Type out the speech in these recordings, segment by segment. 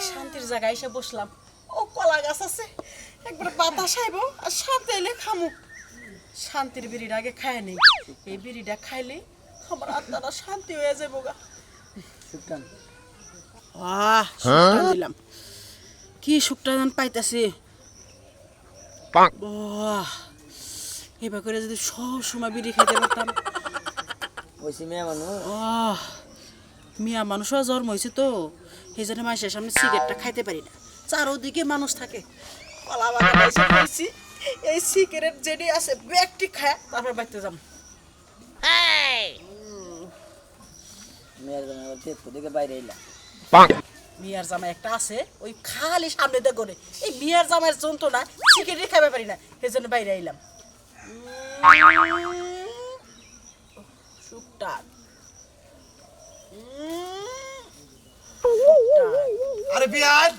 শান্তির জায়গায় এসে বসলাম। ও কলা গাছ আছে, একবার বাতাস আইব আর সাথে এলে খামু। শান্তির বিড়িটা আগে খায় নেই, এই বিড়িটা খাইলে আমার আত্মাটা শান্তি হয়ে যাবো গা। শুকটান দিলাম, কি শুকটান পাইতাছি। এবার করে যদি সব সময় বিড়ি খাইতে পারতাম। মিয়া মানুষও জন্ম হয়েছে তো, এই জন্য মানুষের সামনে সিগারেটটা খাইতে পারি না। চারোদিকে মানুষ থাকে, কলা বাগানে এসে বলছি এই সিগারেট যেটি আছে ব্যাগটি খায় তারপর বাড়তে যাম। মিয়ার জামাই একটা আছে, ওই খালি সামনে দিয়ে করে এই মিয়ার জামাইয়ের যন্ত্রণা সিগারেট খাইতে পারি না, সেই জন্য বাইরে আইলাম। শুকটান আরে বিয়ান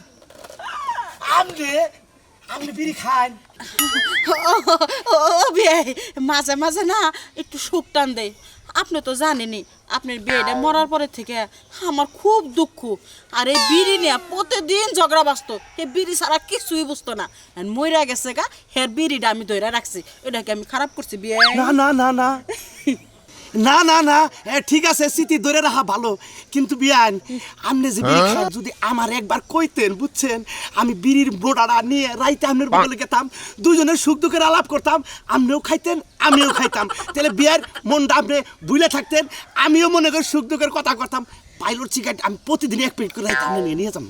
আমনে বিড়ি খান। ও বিয়ে মাঝে মাঝে না একটু শুকটান দেয়। আপনি তো জানেনই, আপনার বিয়েটা মরার পরে থেকে আমার খুব দুঃখ। আর এই বিড়ি নিয়ে প্রতিদিন ঝগড়া বাঁচত, এই বিড়ি ছাড়া কিছুই বুঝতো না। মইরা গেছে গা, হের বিড়িটা আমি ধরে রাখছি। এটাকে আমি খারাপ করছি বিয়ে? না না না না না না না ঠিক আছে, স্মৃতি ধরে রাখা ভালো, কিন্তু বিয়ান আপনি যে বিড়ি খান যদি আমার একবার কইতেন, বুঝছেন, আমি বিড়ির বোটাটা নিয়ে রাইতে আপনার বগলে গেতাম, দুজনের সুখ দুঃখের আলাপ করতাম, আপনিও খাইতেন আমিও খাইতাম, তাহলে বিয়ার মনটা আপনি ভুলে থাকতেন, আমিও মনে করি সুখ দুঃখের কথা করতাম। পাইলট সিগারেট আমি প্রতিদিন এক প্লেট করে রাইতে আপনি নিয়ে যাম।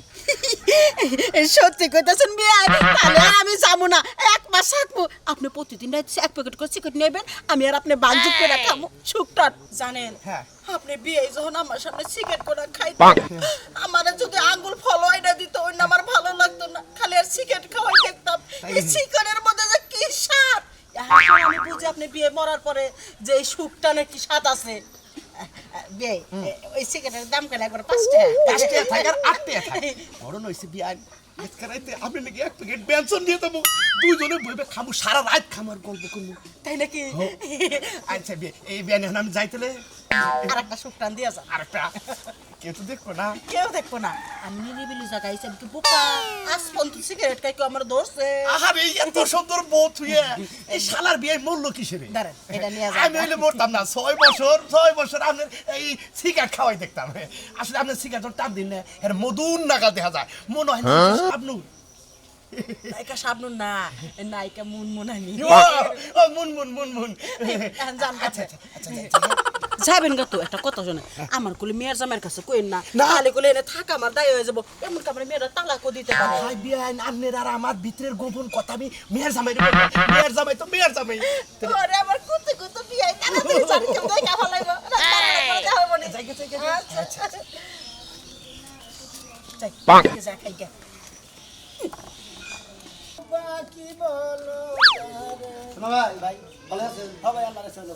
সত্যি কইতাছেন বিয়ে? তাহলে আমি যাবো না, এক মাস থাকবো। আপনি প্রতিদিন রাইতে এক প্যাকেট করে সিগারেট নেবেন, আমি আর আপনি বাঞ্জুক করে খাবো। শুকটান জানেন, আপনি বিয়ে যখন আমার সামনে সিগারেট করে খাইতেন, আমার যদি আঙ্গুল ফলোয়াই না দিত ওই না আমার ভালো লাগতো না, খালি আর সিগারেট খাওয়াই দেখতাম। এই সিগারেটের মধ্যে যে কি স্বাদ, আমি বুঝি আপনি বিয়ে মরার পরে যে এই শুকটানের কি স্বাদ আছে। বিয়ে ওই সিগারেটের দাম কেন একবার 5 টাকা থাকে আর 8 টাকা থাকে। বড় নইছে বিয়ান আজকে রাইতে আপনি নাকি এক প্যাকেট বেনসন দিয়ে দেবো, দুজনে বইবে খামু, সারা রাত খামু আর গল্প করবো, তাই নাকি? আচ্ছা এই বিয়ান এখন আমি যাইতেলে আরেকটা শুকটান দিয়া যা। আরেকটা কেউ তো দেখবো না, কেউ দেখবো না, আমি নিরিবিলি জায়গায় আইছি, আমি কি বোকা? আজ পর্যন্ত সিগারেট খাই কেউ আমার ধরছে? আহারে এত সুন্দর বউ থুয়ে এই শালার বিয়ে মরলো কিসের? দাঁড়ান, এটা নিয়ে যা। আমি হইলে মরতাম না, 6 বছর আপনার এই সিগারেট খাওয়াই দেখতাম। আসলে আপনার সিগারেট টান দিন না, এর মধুর নাগাল দেখা যায়, মনে হয় না আপনি নায়িকা শাবনুর না, নায়িকা মুনমুনানি। মুন আচ্ছা যাবেন গা তো একটা কথা শোনে, আমার কোলে মেয়ের জামাইয়ের কাছে কইন না, তাহলে কোলে এনে থাকা আমার দায় হয়ে যাবো। এমন কামড়ে মেয়েরা তালাকও দিতে পারে। ভাই বিয়ান আপনার আর আমার ভিতরের গোপন কথা আমি মেয়ের জামাই মেয়ের জামাই তো মেয়ের জামাই। আরে আমার কুতে কুতে বিয়ে তাড়াতাড়ি চারি কেউ দেখা ফলাইবো না, দেখা হবে না। আচ্ছা যা খাই গে। বাকি বলো ভাই ভাই ভালো আছেন? হ্যাঁ ভাই আল্লাহর রাস্তায়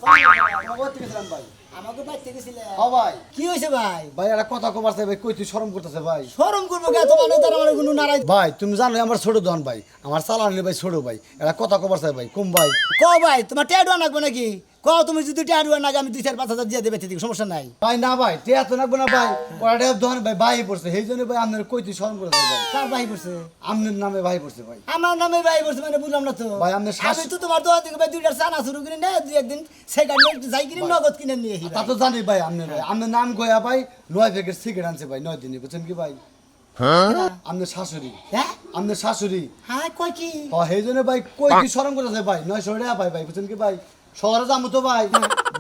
তোমাকে গেছিলাম ভাই। আমাকে বাইতে গেছিলে? হ্যাঁ ভাই। কি হইছে ভাই? ভাই একটা কথা কবার চাই ভাই, কই তুই শরম করতেছে ভাই? শরম করব কে? তোমার নেতার আমার কোনো নারাই ভাই, তুমি জানো আমার ছোট দন ভাই, আমার চালানি ভাই ছোট ভাই, একটা কথা কবার চাই ভাই। কম ভাই কও ভাই, তোমার টেডু আনবো নাকি? কও তুমি যদি টেডু না আমি 2-4-5 হাজার দিয়ে দেবে, ঠিক সমস্যা নাই ভাই। না ভাই টেয়া তো নাকবো না ভাই, ওটা দন ভাই ভাই পড়ছে, সেই জন্য ভাই আপনার কই তুই শরম করতেছে ভাই। কার ভাই পড়ছে? আপনার নামে ভাই পড়ছে ভাই। আমার নামে ভাই পড়ছে মানে বুঝলাম না তো ভাই। আপনার আমি তো তোমার দোয়া থেকে ভাই 2টা চানা শুরু করে না, দুই একদিন সেকেন্ড যাই কিনে নগদ কিনে নিয়ে তা তো জানি ভাই। আপনার ভাই আপনার নাম কয়া ভাই 9 প্যাকেট সিগারেট আনছে ভাই 9 দিনে, বুঝছেন কি ভাই? আপনার শাশুড়ি, হ্যাঁ আপনার শাশুড়ি, হ্যাঁ কয় কি সেই জন্য ভাই কই কি শরম করতেছে ভাই। 900 টাকা ভাই ভাই, বুঝছেন কি ভাই? শহরে যাবো তো ভাই,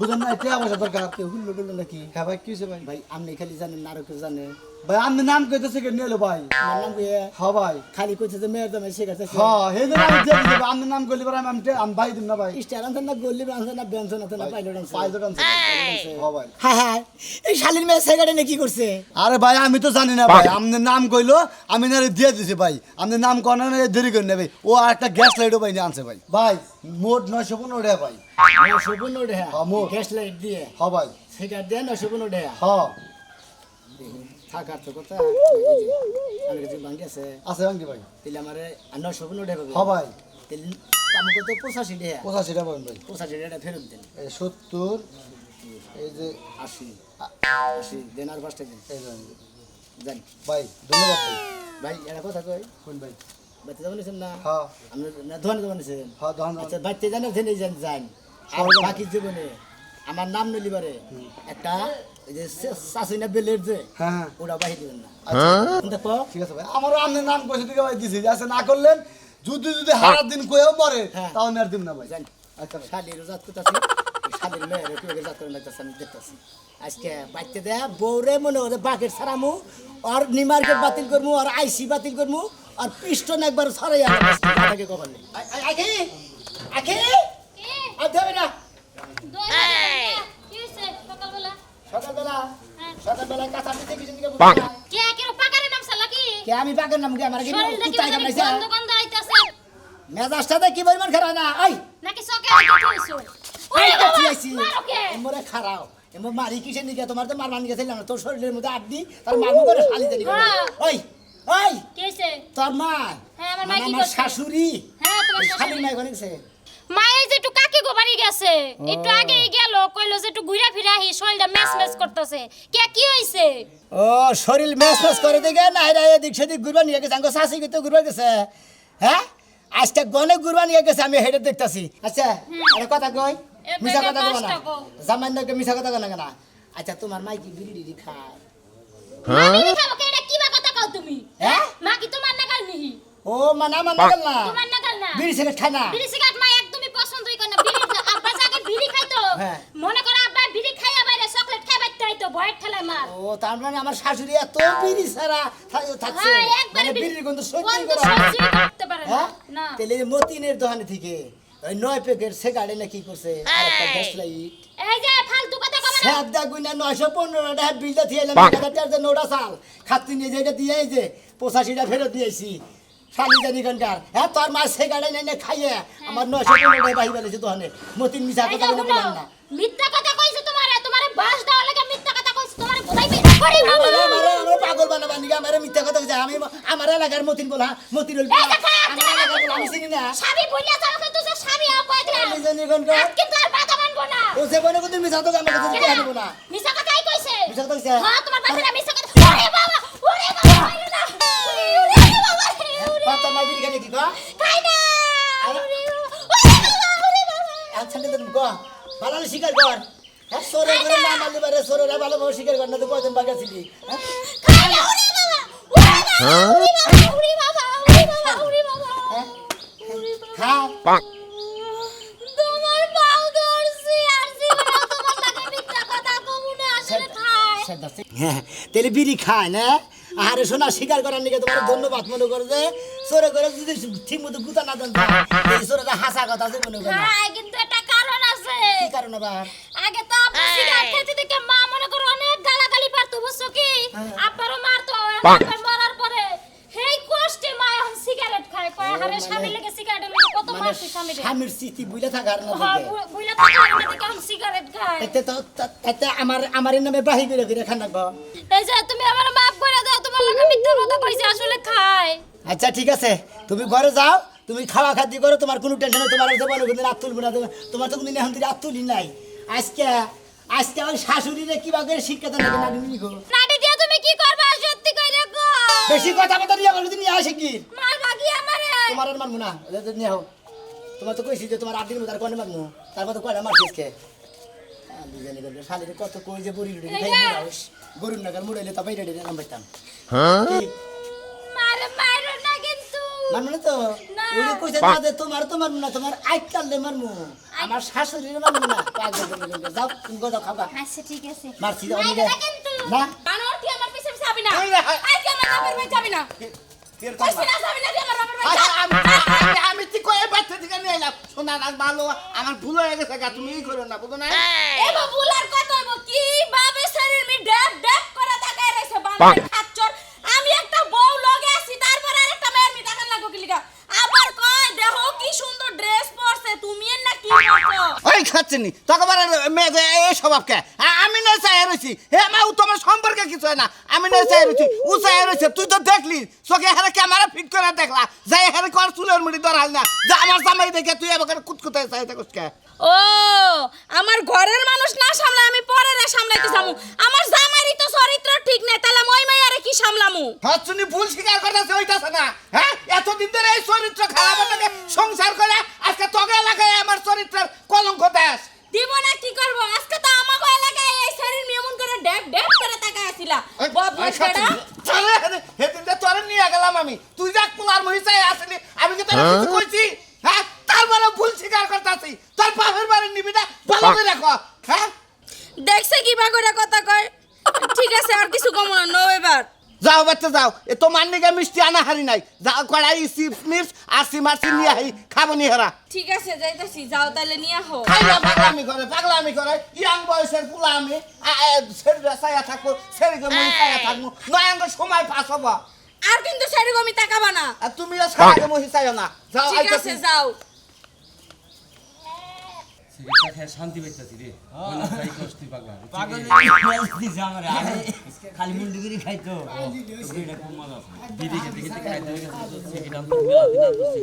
বুঝেন না টাকা পয়সা দরকার। কেউ হুল্লো টুল্লো নাকি? হ্যাঁ ভাই কি হয়েছে ভাই? ভাই আপনি খালি জানেন না, আরো কেউ জানে ভাই? আপনি নাম কইতে সিগারেট নিয়ে এলো ভাই। আমার নাম কইয়া? হ্যাঁ ভাই। খালি কইতে যে মেয়ের দামে সিগারেট আছে। হ্যাঁ সেই জন্য আমি দিয়ে দিছি। আপনি নাম কইলে পরে আমি ভাই দিম না ভাই। স্টার আনছেন না, গোল্লি আনছেন না, বেনসন আনছেন না, পাইলট আনছেন? পাইলট আনছেন। হ্যাঁ ভাই। হ্যাঁ হ্যাঁ এই শালির মেয়ে সিগারেট নিয়ে কি করছে? আরে ভাই আমি তো জানি না ভাই, আপনি নাম কইলো আমি না দিয়ে দিছি ভাই। আপনি নাম কোন না দেরি করে নেবে, ও আর একটা গ্যাস লাইটও ভাই নিয়ে আনছে ভাই। ভাই মোট 915 টাকা ভাই। 915 টাকা? হ্যাঁ মোট গ্যাস লাইট দিয়ে? হ্যাঁ ভাই। সিগারেট দিয়ে 915 টাকা? হ্যাঁ। থাকার তো কথা আমার কাছে বাঙ্গি আছে? আছে বাঙ্গি ভাই। তাহলে আমার 915 টাকা পাবে? হ্যাঁ ভাই। তাহলে আমাকে তো 85 টাকা? 85 টাকা পাবেন ভাই। 85 টাকা ফেরত দেন। 70 এই যে 80 দেন আর 5 টাকা দেন। এই যান ভাই, ধন্যবাদ ভাই। ভাই এটা কথা কই কোন ভাই বাইতে যাবেন না হ্যাঁ আপনি না দোকানে যাবেন হ্যাঁ দহন আচ্ছা বাইতে জানেন জেনে যান আর বাকি জীবনে আমার নাম নলি পারে একটা এই যে শাশুনা বেলের যে হ্যাঁ ওটা বাহি দিবেন না দেখো ঠিক আছে ভাই আমারও আপনার নাম কইছে দিকে ভাই দিছি আছে না করলেন যদি হারা দিন কইও মরে হ্যাঁ। তাও আর দিন না ভাই জান আচ্ছা ভাই শালির জাত করতেছি শালির মেয়ের কি জাত করে লাগতেছে আমি দেখতেছি আজকে বাইতে দেয়া বউরে মনে হচ্ছে বাকেট ছাড়ামু আর নিমার্কেট বাতিল করমু আর আইসি বাতিল করমু আর পিস্টন একবার ছড়াই আগে কখন নেই আগে আগে আর দেবে না সকালবেলা কাঁচা দিতে কিছু দিকে কে আমি বাকের নাম কি আমার কি কুত্তায় কামড়াইছে মেজাজটাতে কি পরিমাণ খারাপ না আই এমরে খারাও এমর মারি কিসের নিকে তোমার তো মার মানি গেছিল না তোর শরীরের মধ্যে আড্ডি তার মারমু করে শালি দেনি ওই ওই তোর মা হ্যাঁ, আমার মা মানে কি আমার করছে? শাশুড়ি হ্যাঁ, তোমার ওই শালির শাশুড়ি। মাই কোনে গেছে মায়ে যে একটু কাকি গোবারি গেছে একটু আগে গেল কইলো যে একটু ঘুরা ফিরা আহি শরীরটা ম্যাচ ম্যাচ করতেছে কে কি হইছে ও শরীর ম্যাচ ম্যাচ করে দেখে নাই রা এদিক সেদিক ঘুরবা নিয়ে গেছে আঙ্গ শাশি কিন্তু ঘুরবা গেছে হ্যাঁ আজকে গনে ঘুরবা নিয়ে গেছে আমি হেডে দেখতাছি আচ্ছা একটা কথা কই এ মিছা বেটা কথা কও না কষ্ট কও। সামান্য মিছা কথা কও না কেন আচ্ছা তোমার মাই কি বিড়ি ডিড়ি খায় আমি খাবো কে এটা কি বা কথা কও তুমি হ্যাঁ? মা কি তোমার নাগাল নিহি ও মানা মানা গেল না তোমার নাগাল না বিড়ি সিগারেট খায় না বিড়ি সিগারেট মা একদমই পছন্দই করে না বিড়ি আব্বা আগে বিড়ি খাইতো হ্যাঁ। মনে করো আব্বা বিড়ি খাইয়া বাইরে চকলেট খাই বাইতে হইতো ভয়ের ঠেলায় মা ও তার মানে আমার শাশুড়ি এত বিড়ি ছাড়া থাকছে হ্যাঁ একবারে মানে বিড়ির গন্ধ সহ্য গন্ধ করা হয় না। সহ্য করতে পারে না হ্যাঁ না তাহলে এই মতিনের দোকানে থেকে ওই 9 প্যাকেট সিগারেট না কি করছে আর একটা গ্যাস লাইট এই যে ফালতু কথা কবে না সাবদা গুইনা 915 টাকা বিলটা দিয়ে এলাম 1000 টাকা নোটা চাল খাত্তি নিয়ে যেটা দিয়ে এই যে 85 টাকা ফেরত দিয়েছি শালি জানি গন্ডার হ্যাঁ তোর মা সিগারেট এনে খাইয়ে আমার 915 টাকা বাহি বেলেছে দোকানে মতিন মিছা এই কথা যে বলে বললাম না মিথ্যা কথা কইছে তোমারে বাস দেওয়া লাগে মিথ্যা কথা কইছে তোমারে বুঝাইবে করে আমার পাগল বানাবা নিগা আমার মিথ্যা কথা কইছে আমি আমার এলাকার মতিন বলা মতির এই দেখা আমার এলাকার বলা আমি চিনি না সাবি বইলা যাও কিন্তু যে সাবি আও কই দিলাম আমি জানি গন্ডার আজ কিন্তু আর বাধা মানবো না ও যে বনে কোন মিছা তো আমার কাছে দিয়ে দিব না মিছা কথাই কইছে মিছা কথা কইছে? হ্যাঁ তোমার বাপেরা মিছা কথা ওরে বাবা ওরে মাইরো না ওরে বাবা পাতা মাই বিড়ি খানে কি কো খাই না আরে। ওরে বাবা আচ্ছা নে তুমি কো ভালো শিকার কর হ্যাঁ সরে করে না মারলে পারে সরে ভালো ভালো শিকার কর না তো কয়দিন বাকি ছিলি হ্যাঁ খাই না ওরে বাবা ওরে বাবা ওরে বাবা ওরে বাবা ওরে বাবা হ্যাঁ? ওরে বাবা খা তোমার পাও ধরছি আর জীবনে তোমার লাগে মিথ্যা কথা কমু না আসলে খায় তেলে বিড়ি খায় না আরে শোনা শিকার করার নিকে তোমার ধন্যবাদ মনে করে যে সরে করে যদি ঠিক মতো গুতা না দেন এই সরে হাসা কথা আছে মনে করে না খায় কিন্তু একটা কারণ আছে কি কারণ আবার আগে তো আপনি সিগারেট খেতে দেখে মা মনে করো অনেক গালাগালি পারতো বুঝছো কি আব্বারও মারতো আব্বার মারার পরে হেই কষ্টে মা এখন সিগারেট খায় কয় হারে স্বামী লেগে সিগারেটের লেগে কত মানে মারছে স্বামীরে স্বামীর স্মৃতি বুইলা থাকার না হ্যাঁ দেখে বুইলা থাকে না দেখে এখন সিগারেট খায় এতে তো এতে আমার নামে বাহি করে খান রাখবো এই যে তুমি আমার মাফ করে দাও তোমার লাগে মিথ্যা কথা কইছে আসলে খায় আচ্ছা ঠিক আছে তুমি ঘরে যাও তুমি খাওয়া খাদ্য করো তোমার কোনো টেনশন নেই তোমার জীবনে কোনো রাত তুলবো না তোমার তো কোনো এখন রাত তুলি নাই আজকে আজকে আমার শাশুড়িরে কিভাবে শিক্ষা দেন না তুমি গো নাটি দিয়া তুমি কি করবা সত্যি কইরা গো বেশি কথা কথা নিয়ে আমার যদি নিয়ে আসে কি মার বাকি আমারে তোমার আর মারবো না নিয়ে হোক তোমার তো কইছি যে তোমার 8 দিন মতো আর কোনে মারবো তারপর তো কয়টা মারছিস কে দুজনে গেল শালিরে কত কই যে বুড়ি রুড়ি খাই মুড়াস গরুর নাগার মুড়াইলে তবে রেডি নাম পাইতাম মারে মারো না কিন্তু মারবো না তো না। ওই কইছে না যে তোমার তো মারবো না তোমার আইকালে মারবো আমার শাশুড়িরে মারবো না যাও তুমি যাও খাবা আচ্ছা ঠিক আছে মারছি যাও মারো না কিন্তু না কানোর তুই আমার পিছে পিছে যাবি না আমি না, আজকে আমার বাপের বাড়ি যাবি না কইছি না যাবি না তুই আমার বাপের বাড়ি যা। আমি ঠিক করে বাচ্চা থেকে নিয়ে এলাম শোনা না ভালো আমার ভুল হয়ে গেছে গা তুমি করো না বুঝো না এবা বুলার কত হইব কি বাবে শরীর মি ড্যাপ ড্যাপ করে তাকায় রইছে বাংলা খাচ্চর আমি একটা বউ লগে আছি তারপর আরেকটা মেয়ের মি দেখান লাগো কি লিগা আবার কয় দেখো কি সুন্দর ড্রেস পরছে তুমি এর না কি পরছো ওই খাচ্ছেনি তখন মেয়ে এই স্বভাবকে আমি না চাই রয়েছি হে মা তোমার সম্পর্কে কিছু হয় না আমি না চাই রয়েছি ও চাই রয়েছে তুই তো দেখলি চোখে হারে ক্যামেরা ফিট করে দেখলা যাই হারে কর চুলের মুড়ি ধরাল না যে আমার জামাই দেখে তুই এবার কুতকুতায় চাই থাকুস কে ও আমার ঘরের মানুষ না সামলা আমি পরের সামলাইতে যামু আমার জামাইরই তো চরিত্র ঠিক নাই তাহলে মই মাইয়ারে কি সামলামু হাতছুনি ভুল স্বীকার করতেছে ওইটাছে না হ্যাঁ এতদিন ধরে এই চরিত্র খারাপ থেকে সংসার করে আজকে তোকে এলাকায় আমার চরিত্রের কলঙ্ক দেশ দিব না কি করব আজকে তো আমাগো এলাকায় এই শরীর মেমন করে ড্যাব ড্যাব করে তাকায় আছিলা বদমাশটা হেদিনটা তোরে নিয়ে গেলাম আমি তুই যাক পোলার মহিষায় আসলি আমি কি তোর কিছু কইছি হ্যাঁ তারপরে ভুল স্বীকার করতেছি তোর বাপের বাড়ি নিবি না ভালো করে রাখো হ্যাঁ দেখছে কি বাগড়া কথা কয় ঠিক আছে আর কিছু কম না নো এবার যাও বাচ্চা যাও এ তো মান্নিকে মিষ্টি আনা হারি নাই যাও কড়াই চিপস মিপস আরসি মারসি নিয়ে আই খাবো নি হেরা ঠিক আছে যাইতাছি যাও তাহলে নিয়ে আহো খাইলা পাগলামি করে ইয়াং বয়সের পুলা আমি শরীরে ছায়া থাকবো শরীরে মনে ছায়া থাকবো নয়াঙ্গ সময় পাস হবো আর কিন্তু সেরকমই তাকাবা না আর তুমি ছায়া মহি চাইও না যাও ঠিক আছে যাও সিগারেটটা খেয়ে শান্তি পাইতাছি রে মনে হয় কষ্ট পাগলা পাগল দিছে আমারে আমি খালি মুন্ডুগিরি খাইতো এটা খুব মজা আছে বিড়ি খেতে খেতে খাইতে হয়ে গেছে সিগারেট আনতে মেলা দিন আনতেছি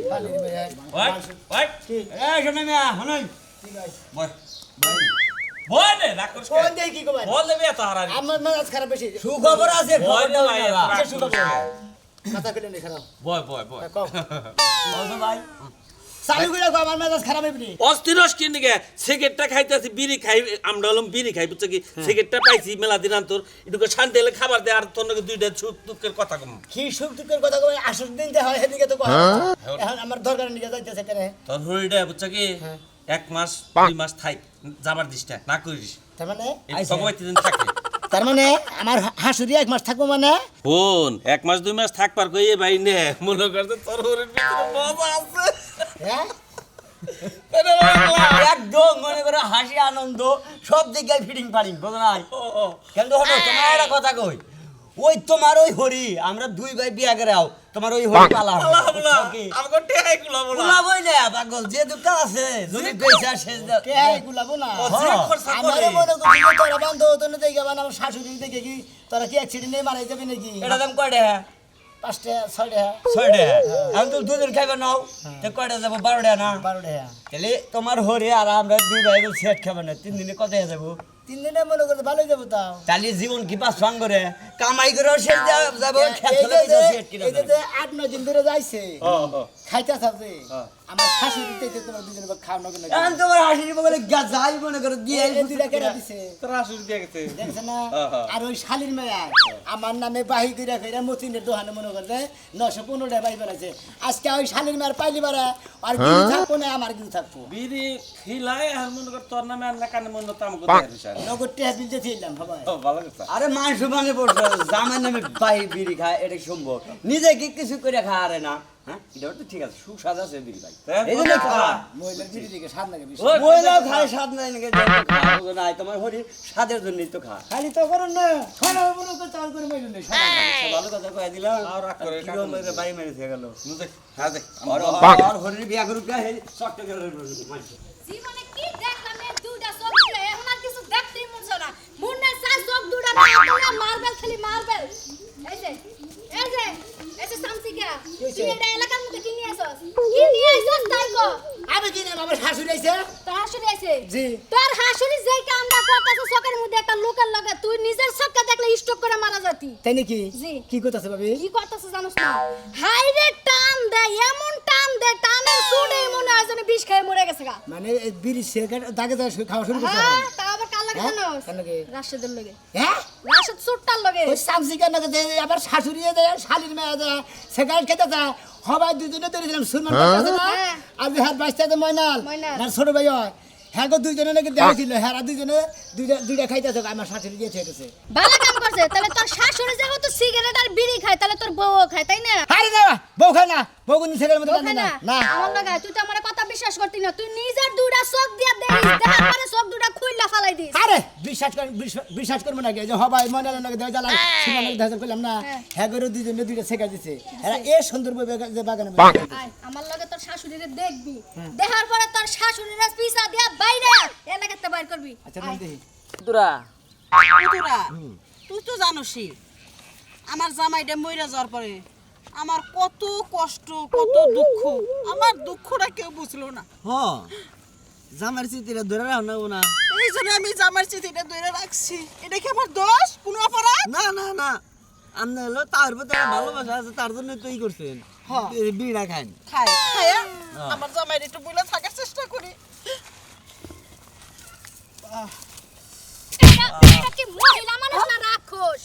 ওই ওই এই শোনে মিয়া হনই বয় বয় রে রাখ কর ফোন দেই কি কই বল দেবে এত হারারি আমার মেজাজ খারাপ বেশি সুখবর আছে বয় খবর রে দাও ভাই না মাথা ফেলে নে খারাপ বয় বয় বয় কও বলছো ভাই চালু করে কও আমার মেজাজ খারাপ হইবনি অস্থিরস কি নিকে সিগারেটটা খাইতেছি বিড়ি খাই আমরা হলাম বিড়ি খাই বুঝছো কি সিগারেটটা পাইছি মেলা দিন আন্তর একটু শান্তি হলে খাবার দে আর তোর নাকি দুইটা সুখ দুঃখের কথা কম কি সুখ দুঃখের কথা কই আসল দিন দে হয় এদিকে তো কয় এখন আমার দরকার নিয়ে যাইতেছে কেন তোর হরিটা বুঝছো কি 1 মাস 2 মাস থাই যাবার দিসটা না করিস তার মানে এই ভগবতী দিন থাকে তার মানে আমার হাসুরি 1 মাস থাকবো মানে বোন 1 মাস 2 মাস থাকবার কই এ ভাই নে মনে করতে তোর হরির ভিতরে মজা আছে হ্যাঁ একদম মনে করো হাসি আনন্দ সব দিকে ফিটিং ফাটিং বুঝো নাই কিন্তু হলো তোমার একটা কথা কই ওই তোমার ওই হরি আমরা দুই ভাই বিয়া করে আও তোমার ওই হরি পালা আল্লাহ আল্লাহ আমাকে টেহাই গুলা বলা বুলাবই না পাগল যে দুটা আছে যদি পয়সা শেষ দাও কে গুলাবো না যে খরচা করে আমারে মনে করছি যে তোরা বান্ধব তো না দেখে বান আমার শাশুড়ি দেখে কি তোরা কি অ্যাক্সিডেন্টে মারাই যাবে নাকি এটা দাম কয়টা 5টা 6টা 6টা আমি তো দুজন খাইবা নাও তো কয়টা যাব 12টা না 12টা তাহলে তোমার হরি আর আমরা দুই ভাই সেট খাবে না 3 দিনে কত হয়ে যাবো 3 দিনে মনে করতে ভালোই যাবো তাও তাহলে জীবন কি পাস ফান করে কামাই করে শেষ যাবো খেত এই চলে যে সেট কিনা এই যে 8-9 দিন ধরে যাইছে খাইতে থাকে আমার শাশুড়ি থেকে তোমার দুজনে খাওয়ানো কেন এখন তোমার হাসির বলে যাই মনে করে দিয়ে এই দুইটা কেটে দিছে তোর আসুর দিয়ে গেছে দেখছ না আর ওই শালির মেয়া আমার নামে বাহি কইরা কইরা মতিনের দোকানে মনে করতে 915টা বাই বেড়াছে আজকে ওই শালির মেয়ার পাইলি বারা আর কি থাকবো না আমার কি থাকবো বিড়ি খিলাই আর মনে কর তোর নামে আর না কানে মনে তো আমাকে দেয় রিসার নগদ টেহা বিলতে ছিলাম সবাই ও ভালো কথা আরে মানুষ মানে পড়ছে জামার নামে বাই বিড়ি খায় এটা সম্ভব নিজে কি কিছু করে খায় আরে না হ্যাঁ এটা তো ঠিক আছে সুস্বাদ আছে বিড়ি ভাই এই জন্য খাওয়া মহিলার বিড়ি দিকে স্বাদ লাগে বেশি মহিলা খায় স্বাদ নাই নাকি নাই তোমার হরি স্বাদের জন্যই তো খা খালি তো করুন না খানা মনে করে চাল করে মাইলুন না ভালো কথা কয়ে দিলাম আর রাগ করে কি হলো রে বাড়ি মেরে থেকে গেল মুজে হ্যাঁ দেখ আর হরির বিয়া করুক হে শর্ট করে জীবনে কি দেখলাম এই দুইটা চোখ দুইটা এখন আর কিছু দেখতেই মন চায় না মুন্না চার চোখ দুইটা না তোরা মার্বেল খালি মার্বেল এই যে সামসিকা তুই এটা এলাকার মধ্যে কি নিয়ে আসছস তাই কো আমি কি না আমার শাশুড়ি আইছে তোর হাসুরি আছে জি তোর হাসুরি যেই কামটা করতেছে চোখের মধ্যে একটা লোকের লাগে তুই নিজের চোখকে দেখলে স্টক করে মারা যাতি তাই নাকি জি। কি করতেছে ভাবি কি করতেছে জানোস না হাই রে টান দে এমন টান দে টানের সুড়ে মনে হয় যেন বিষ খেয়ে মরে গেছে গা মানে এই বিড়ি সিগারেট দাগে দাগে খাওয়া শুরু করছে হ্যাঁ তা আবার কাল লাগে হ্যাঁ? জানোস কার লাগে? রাশেদের লাগে হ্যাঁ রাশেদ সুটটার লাগে ওই সামসিকা নাকি দে আবার শাশুড়ি দেয় শালির মেয়ে দেয় সিগারেট খেতে যায় সবাই দুজনে ধরেছিলাম সুরমান করতেছে না হ্যাঁ। আর বিহার বাইস্তাতে ময়নাল ময়নাল। আর ছোট ভাই হয় হ্যাঁ গো দুইজনে নাকি দেওয়া ছিল হ্যাঁ দুইজনে দুইটা খাইতেছে আমার শাশুড়ি দিয়ে ছেড়েছে ভালো কাম করছে তাহলে তোর শাশুড়ি যেহেতু সিগারেট আর বিড়ি খায় তাহলে তোর বউ খায় তাই না হারি না বউ খায় না বউ কিন্তু সিগারেট মতো বউ টানে খায় না না না আমার লাগা তুই তো আমার কথা বিশ্বাস করতি না তুই নিজের দুইটা চোখ দিয়া দেখিস দেখার পরে চোখ দুইটা খুইলা ফালাই দিস আরে বিশ্বাস করবো নাকি যে হবাই ময়নাল নাকি দেওয়া জ্বালা সিনেমা নাকি দেখা করলাম না হ্যাঁ। হ্যাঁ করে দুইজনে দুইটা শেখা দিছে এরা এ সুন্দর যে বাগানে আয় আমার লগে তোর শাশুড়িরে দেখবি দেখার পরে তোর শাশুড়িরে পিছা দিয়া বাইরে এলাকাতে বাইর করবি আচ্ছা আমি দেখি তোরা পুতুরা তুই তো জানোসই আমার জামাইটা মইরা যাওয়ার পরে আমার কত কষ্ট কত দুঃখ আমার দুঃখটা কেউ বুঝলো না হ্যাঁ জামার চিঠিটা ধরে রাখো না না এই জন্য আমি জামার চিঠিটা ধরে রাখছি। এটা কি আমার দোষ? কোনো অপরাধ? না না না আপনি হলো তার প্রতি একটা ভালোবাসা আছে তার জন্য তুই করছেন হ্যাঁ। বিড়া খান খায় খায়া আমার জামাইয়ের একটু বলে থাকার চেষ্টা করি। এটা কি মহিলা মানুষ না রাক্ষস?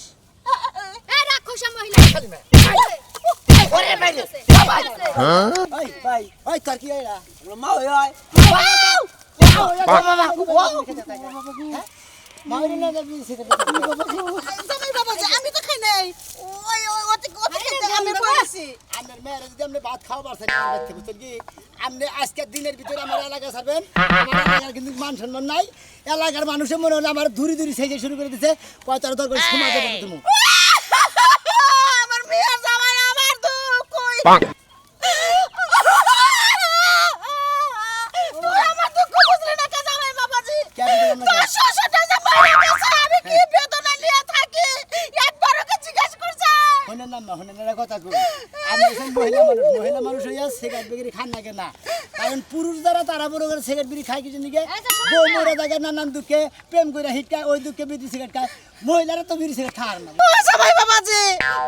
এই রাক্ষস মহিলা। ওরে বাইরে ওই ভাই ওই তোর কি এরা মা ওই ওই জামাই বাবাজি, আমি তো খাই নাই। ওই ওই ওতে খেতে আমি বলেছি। আপনার মেয়েরা যদি আপনি ভাত খাওয়া পারছেন বুঝছেন কি আপনি আজকের দিনের ভিতরে আমার এলাকা ছাড়বেন আমার এলাকার কিন্তু মান সম্মান নাই এলাকার মানুষের মনে হলো আমার ধুরি ধুরি সেজে শুরু করে দিচ্ছে পয়তার দর করে সময় দেবেন তুমি আমার মেয়ের জামাই আমার দুঃখ কই? তুই আমার দুঃখ বুঝলি না কে জামাই বাবাজি? কেন দিলাম না তোর শ্বশুরটা যে মারা গেছে, আমি কি বেদনা নিয়ে থাকি একবার ওকে জিজ্ঞাসা করছে? হইনা না হইনা না কথা কই আমি একজন মহিলা মানুষ হইয়া সিগারেট বিড়ি খান না কেন কারণ পুরুষ যারা তারা বড় করে সিগারেট বিড়ি খায় কিছু নিকে বউ মরে থাকে নানান দুঃখে প্রেম করে হিট খায় ওই দুঃখে বিড়ি সিগারেট খায় মহিলারা তো বিড়ি সিগারেট খায় না ও জামাই বাবাজি,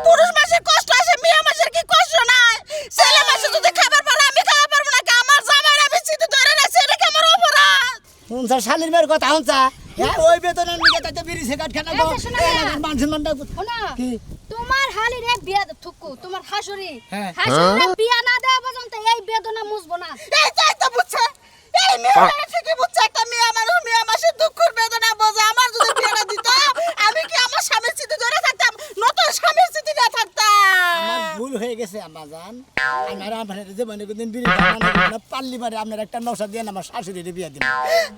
পুরুষ মাসের কষ্ট আছে, মেয়ে মাসের কি কষ্ট নাই? ছেলে মাসে যদি খাবার পারে আমি খাওয়া পারবো না কে? আমার জামাইয়ের আমি চিঠি ধরে রাখছি, এটা কি আমার অপরাধ? হুনসা শালির মেয়ের কথা হুনসা হ্যাঁ ওই বেতনের নিকে তাতে বিড়ি সিগারেট খায় না গো এলাকার মান সম্মানটা শোনা কি তোমার হালিরে বিয়া থুকু তোমার শাশুড়ি হ্যাঁ। শাশুড়ি বিয়া না দেওয়া পর্যন্ত এই বেদনা মুছবো না। এই তো বুঝছে, এই মেয়েটা ঠিকই বুঝছে, একটা মেয়ে মানুষ মেয়ে মাসের দুঃখের বেদনা বোঝে। আমার যদি বিয়েটা দিত, আমি কি আমার স্বামীর স্মৃতি ধরে থাকতাম? নতুন স্বামীর স্মৃতি না থাকতাম। আমার ভুল হয়ে গেছে আম্মাজান আপনারা আপনার যে মনে করতেন বিড়ি খান না পারলি পারে আপনার একটা নশা দিয়ে আমার শাশুড়ির বিয়ে দিন